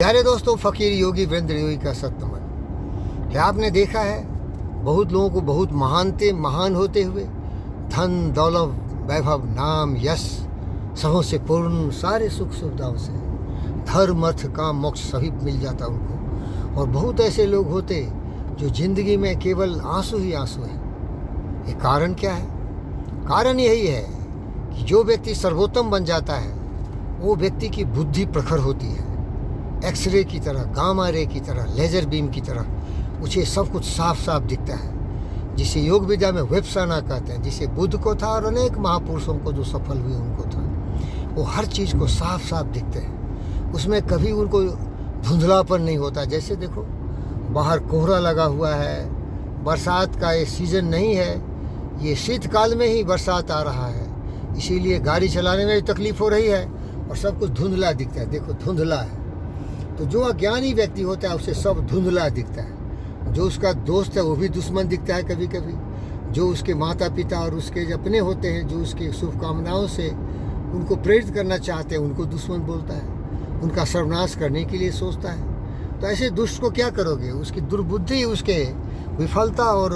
प्यारे दोस्तों, फकीर योगी वीरेंद्र योगी का सत्नमन। क्या आपने देखा है बहुत लोगों को बहुत महान होते हुए धन दौलत वैभव नाम यश सबों से पूर्ण सारे सुख सुविधाओं से धर्म अर्थ काम मोक्ष सभी मिल जाता उनको। और बहुत ऐसे लोग होते जो जिंदगी में केवल आंसू ही आंसू है। ये कारण क्या है? कारण यही है कि जो व्यक्ति सर्वोत्तम बन जाता है वो व्यक्ति की बुद्धि प्रखर होती है, एक्सरे की तरह, गामा रे की तरह, लेजर बीम की तरह उसे सब कुछ साफ साफ दिखता है, जिसे योग विद्या में वेपसाना कहते हैं, जिसे बुद्ध को था और अनेक महापुरुषों को जो सफल हुए उनको था। वो हर चीज़ को साफ साफ दिखते हैं, उसमें कभी उनको धुंधलापन नहीं होता। जैसे देखो बाहर कोहरा लगा हुआ है, बरसात का ये सीज़न नहीं है, ये शीतकाल में ही बरसात आ रहा है, इसीलिए गाड़ी चलाने में भी तकलीफ हो रही है और सब कुछ धुंधला दिखता है। देखो धुंधला है। तो जो अज्ञानी व्यक्ति होता है उसे सब धुंधला दिखता है। जो उसका दोस्त है वो भी दुश्मन दिखता है कभी कभी। जो उसके माता पिता और उसके अपने होते हैं, जो उसकी शुभकामनाओं से उनको प्रेरित करना चाहते हैं, उनको दुश्मन बोलता है, उनका सर्वनाश करने के लिए सोचता है। तो ऐसे दुष्ट को क्या करोगे? उसकी दुर्बुद्धि उसके विफलता और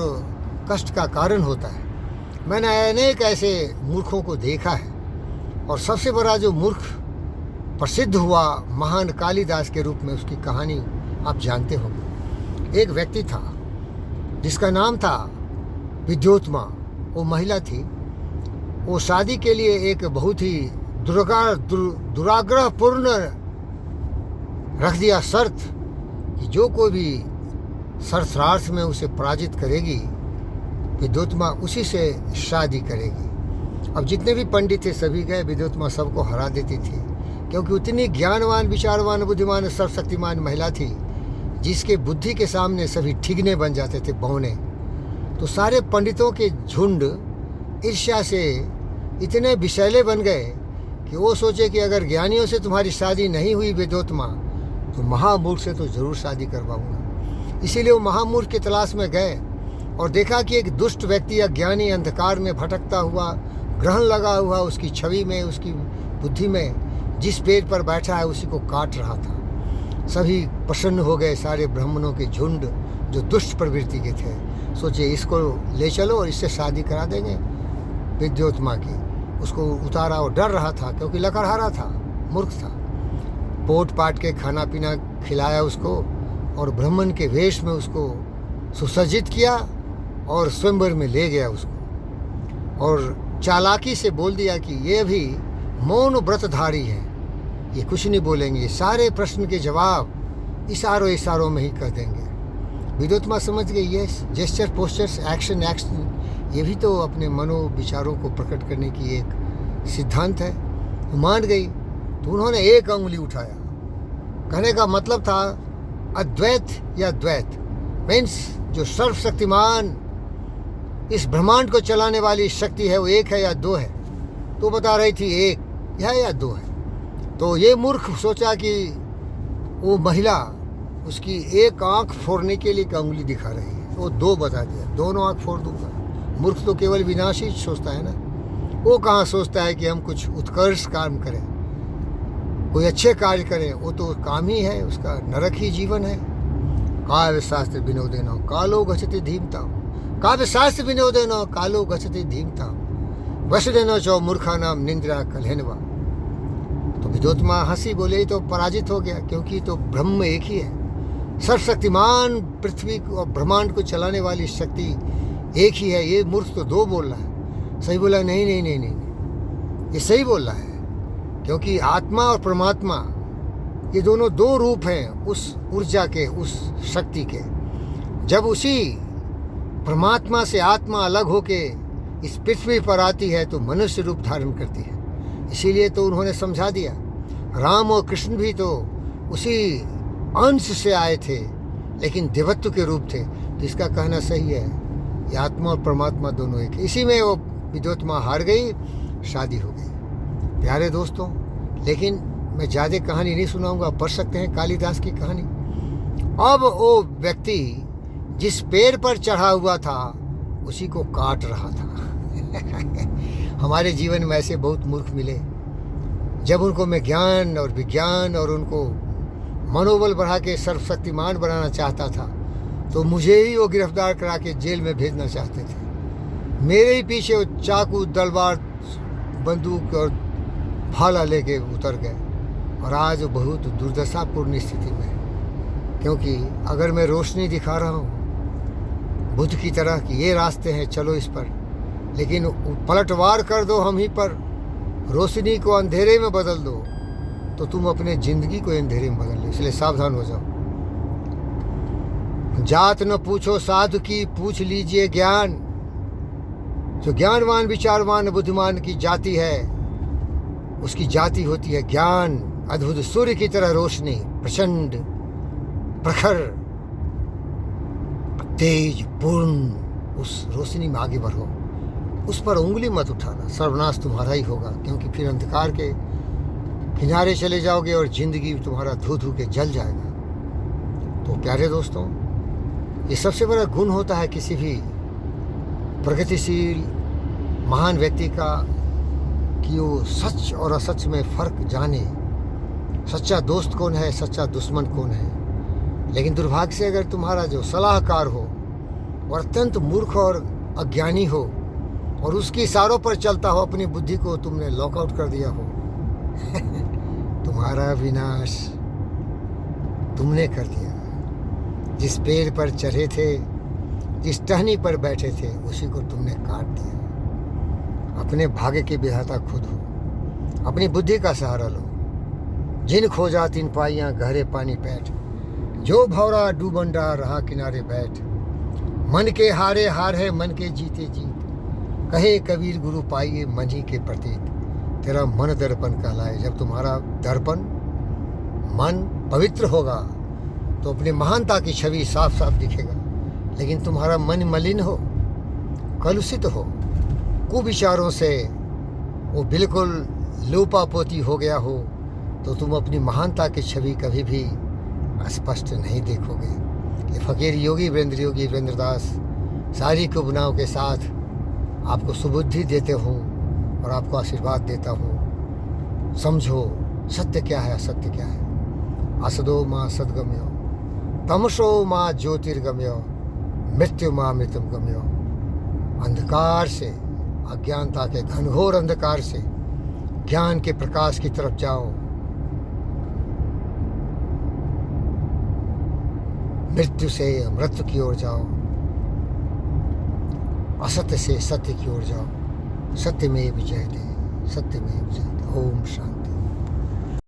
कष्ट का कारण होता है। मैंने अनेक ऐसे मूर्खों को देखा है और सबसे बड़ा जो मूर्ख प्रसिद्ध हुआ महान कालिदास के रूप में, उसकी कहानी आप जानते होंगे। एक व्यक्ति था जिसका नाम था विद्योत्मा। वो महिला थी। वो शादी के लिए एक बहुत ही दुराग्रहपूर्ण रख दिया शर्त कि जो कोई भी शर्तार्थ में उसे पराजित करेगी विद्योत्मा उसी से शादी करेगी। अब जितने भी पंडित थे सभी गए, विद्योत्मा सबको हरा देती थी, क्योंकि उतनी ज्ञानवान विचारवान बुद्धिमान सर्वशक्तिमान महिला थी जिसके बुद्धि के सामने सभी ठिगने बन जाते थे, बौने। तो सारे पंडितों के झुंड ईर्ष्या से इतने विषैले बन गए कि वो सोचे कि अगर ज्ञानियों से तुम्हारी शादी नहीं हुई विद्योत्मा, तो महामूर्ख से तो जरूर शादी करवाऊंगा। इसीलिए वो महामूर्ख की तलाश में गए और देखा कि एक दुष्ट व्यक्ति अज्ञानी अंधकार में भटकता हुआ, ग्रहण लगा हुआ उसकी छवि में, उसकी बुद्धि में, जिस पेड़ पर बैठा है उसी को काट रहा था। सभी प्रसन्न हो गए, सारे ब्राह्मणों के झुंड जो दुष्ट प्रवृत्ति के थे। सोचे इसको ले चलो और इससे शादी करा देंगे विद्योत्मा की। उसको उतारा और डर रहा था क्योंकि लकड़हारा था, मूर्ख था। पोट पाट के खाना पीना खिलाया उसको और ब्राह्मण के वेश में उसको सुसज्जित किया और स्वयंवर में ले गया उसको। और चालाकी से बोल दिया कि ये भी मौन व्रतधारी है, ये कुछ नहीं बोलेंगे, सारे प्रश्न के जवाब इशारों में ही कर देंगे। विद्योत्मा समझ गई ये जेस्चर पोस्चर्स एक्शन ये भी तो अपने मनो विचारों को प्रकट करने की एक सिद्धांत है। वो मान गई। तो उन्होंने एक अंगुली उठाया। कहने का मतलब था अद्वैत या द्वैत, मीन्स जो सर्वशक्तिमान इस ब्रह्मांड को चलाने वाली शक्ति है वो एक है या दो है। तो बता रही थी एक है या दो है। तो ये मूर्ख सोचा कि वो महिला उसकी एक आंख फोड़ने के लिए एक उंगली दिखा रही है, वो दो बता दिया, दोनों आंख फोड़ दूंगा। मूर्ख तो केवल विनाश ही सोचता है ना। वो कहाँ सोचता है कि हम कुछ उत्कर्ष काम करें, कोई अच्छे कार्य करें। वो तो काम ही है उसका, नरक ही जीवन है। काव्य शास्त्र विनोदेनो कालो गच्छति धीमताम, काव्य शास्त्र विनोदेनो कालो गच्छति धीमताम, वसुदेनो चौ मूर्खा नाम निंद्रा कलहनवा। तो विद्योत्मा हंसी, बोले तो पराजित हो गया, क्योंकि तो ब्रह्म एक ही है। सर्वशक्तिमान पृथ्वी और ब्रह्मांड को चलाने वाली शक्ति एक ही है। ये मूर्ख तो दो बोल रहा है। सही बोला? नहीं नहीं नहीं नहीं, ये सही बोल रहा है, क्योंकि आत्मा और परमात्मा ये दोनों दो रूप हैं उस ऊर्जा के, उस शक्ति के। जब उसी परमात्मा से आत्मा अलग होके इस पृथ्वी पर आती है तो मनुष्य रूप धारण करती है। इसीलिए तो उन्होंने समझा दिया, राम और कृष्ण भी तो उसी अंश से आए थे लेकिन देवत्व के रूप थे। तो इसका कहना सही है, ये आत्मा और परमात्मा दोनों एक है। इसी में वो विद्योत्मा हार गई, शादी हो गई। प्यारे दोस्तों, लेकिन मैं ज़्यादा कहानी नहीं सुनाऊंगा, पढ़ सकते हैं कालिदास की कहानी। अब वो व्यक्ति जिस पेड़ पर चढ़ा हुआ था उसी को काट रहा था। हमारे जीवन में ऐसे बहुत मूर्ख मिले, जब उनको मैं ज्ञान और विज्ञान और उनको मनोबल बढ़ा के सर्वशक्तिमान बनाना चाहता था, तो मुझे ही वो गिरफ्तार करा के जेल में भेजना चाहते थे। मेरे ही पीछे वो चाकू, तलवार, बंदूक और भाला लेके उतर गए, और आज वो बहुत दुर्दशापूर्ण स्थिति में है। क्योंकि अगर मैं रोशनी दिखा रहा हूँ बुद्ध की तरह कि ये रास्ते हैं, चलो इस पर, लेकिन पलटवार कर दो हम ही पर, रोशनी को अंधेरे में बदल दो, तो तुम अपने ज़िंदगी को अंधेरे में बदल लो। इसलिए सावधान हो जाओ। जात न पूछो साधु की, पूछ लीजिए ज्ञान। जो ज्ञानवान, विचारवान, बुद्धिमान की जाति है, उसकी जाति होती है ज्ञान। अद्भुत सूर्य की तरह रोशनी, प्रचंड, प्रखर, तेज, पूर्ण, उस रोशनी में आगे बढ़ो। उस पर उंगली मत उठाना, सर्वनाश तुम्हारा ही होगा। क्योंकि फिर अंधकार के किनारे चले जाओगे और जिंदगी तुम्हारा धू धू के जल जाएगा। तो प्यारे दोस्तों, ये सबसे बड़ा गुण होता है किसी भी प्रगतिशील महान व्यक्ति का, कि वो सच और असच में फ़र्क जाने। सच्चा दोस्त कौन है, सच्चा दुश्मन कौन है। लेकिन दुर्भाग्य से अगर तुम्हारा जो सलाहकार हो और अत्यंत मूर्ख और अज्ञानी हो, और उसके इशारों पर चलता हो, अपनी बुद्धि को तुमने लॉकआउट कर दिया हो तुम्हारा विनाश तुमने कर दिया। जिस पेड़ पर चढ़े थे, जिस टहनी पर बैठे थे, उसी को तुमने काट दिया। अपने भाग्य के विधाता खुद हो, अपनी बुद्धि का सहारा लो। जिन खोजा तिन पाइयाँ गहरे पानी पैठ, जो भौरा डूबंडा रहा किनारे बैठ। मन के हारे हार है, मन के जीते जीत, कहे कबीर गुरु पाइए मन ही के प्रतीत। तेरा मन दर्पण कहलाए। जब तुम्हारा दर्पण मन पवित्र होगा तो अपनी महानता की छवि साफ साफ दिखेगा। लेकिन तुम्हारा मन मलिन हो, कलुषित हो, कुविचारों से वो बिल्कुल लोपापोती हो गया हो, तो तुम अपनी महानता की छवि कभी भी स्पष्ट नहीं देखोगे। ये फकीर योगी वीरेंद्र दास सारी कुबनाओं के साथ आपको सुबुद्धि देते हूँ और आपको आशीर्वाद देता हूँ। समझो सत्य क्या है, असत्य क्या है। असदो माँ सदगम्यो, तमसो माँ ज्योतिर्गम्यो, मृत्यु माँ मृतम गम्यो। अंधकार से, अज्ञानता के घनघोर अंधकार से ज्ञान के प्रकाश की तरफ जाओ। मृत्यु से मृत्यु की ओर जाओ, असत्य से सत्य की ओर जाओ। सत्य में विजयते, सत्य में विजयते। ओम शांति।